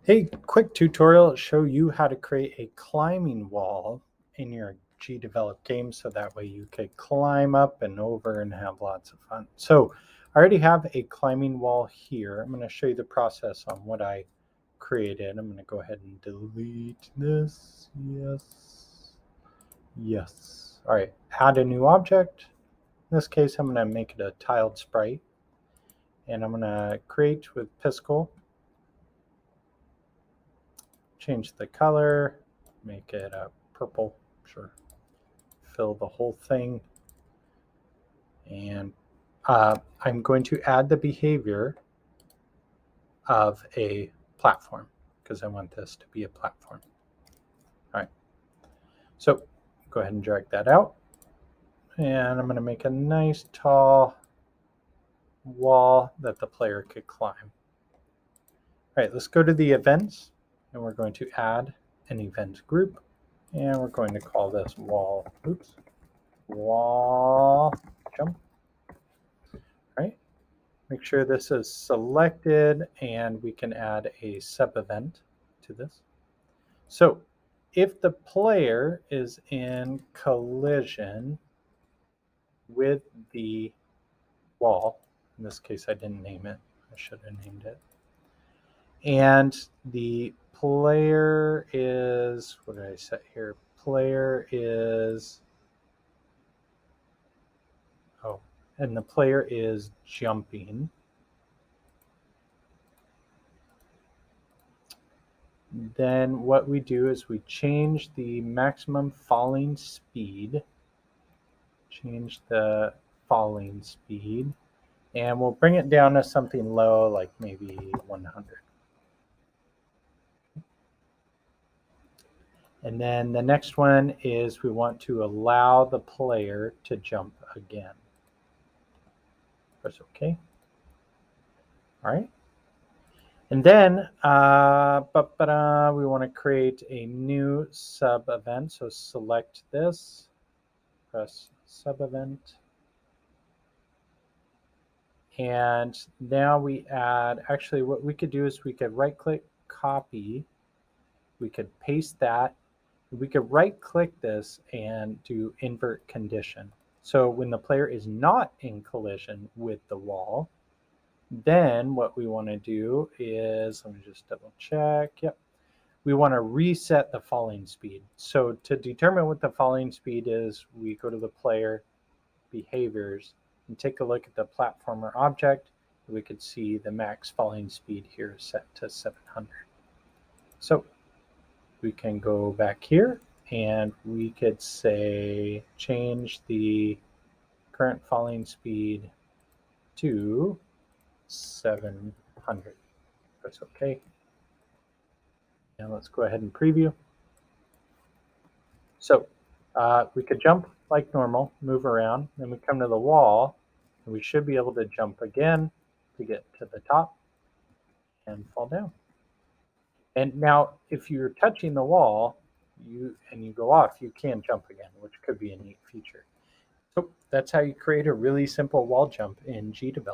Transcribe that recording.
Hey, quick tutorial to show you how to create a climbing wall in your GDevelop game so that way you could climb up and over and have lots of fun. So I already have a climbing wall here. I'm going to show you the process on what I created. I'm going to go ahead and delete this. Yes. All right, add a new object. In this case, I'm going to make it a tiled sprite. And I'm going to create with Piscal. Change the color, make it a purple, sure. Fill the whole thing. And I'm going to add the behavior of a platform because I want this to be a platform. All right. So go ahead and drag that out. And I'm going to make a nice tall wall that the player could climb. All right, let's go to the events. And we're going to add an event group. And we're going to call this wall jump. Right? Make sure this is selected and we can add a sub event to this. So if the player is in collision with the wall, in this case I didn't name it, I should have named it, and the player is, what did I set here? Player is, and the player is jumping, then what we do is we change the maximum falling speed, and we'll bring it down to something low, like maybe 100. And then the next one is we want to allow the player to jump again. Press OK. All right. And then we want to create a new sub event. So select this, press sub event. And now we add, actually what we could do is we could right click, copy, we could paste that, we could right click this and do invert condition. So when the player is not in collision with the wall, then what we want to do is, let me just double check, yep, we want to reset the falling speed. So to determine what the falling speed is, we go to the player behaviors and take a look at the platformer object. We could see the max falling speed here is set to 700. So we can go back here and we could say change the current falling speed to 700. Press OK. And let's go ahead and preview. So we could jump like normal, move around, then we come to the wall, and we should be able to jump again to get to the top and fall down. And now if you're touching the wall and you go off, you can jump again, which could be a neat feature. So that's how you create a really simple wall jump in GDevelop.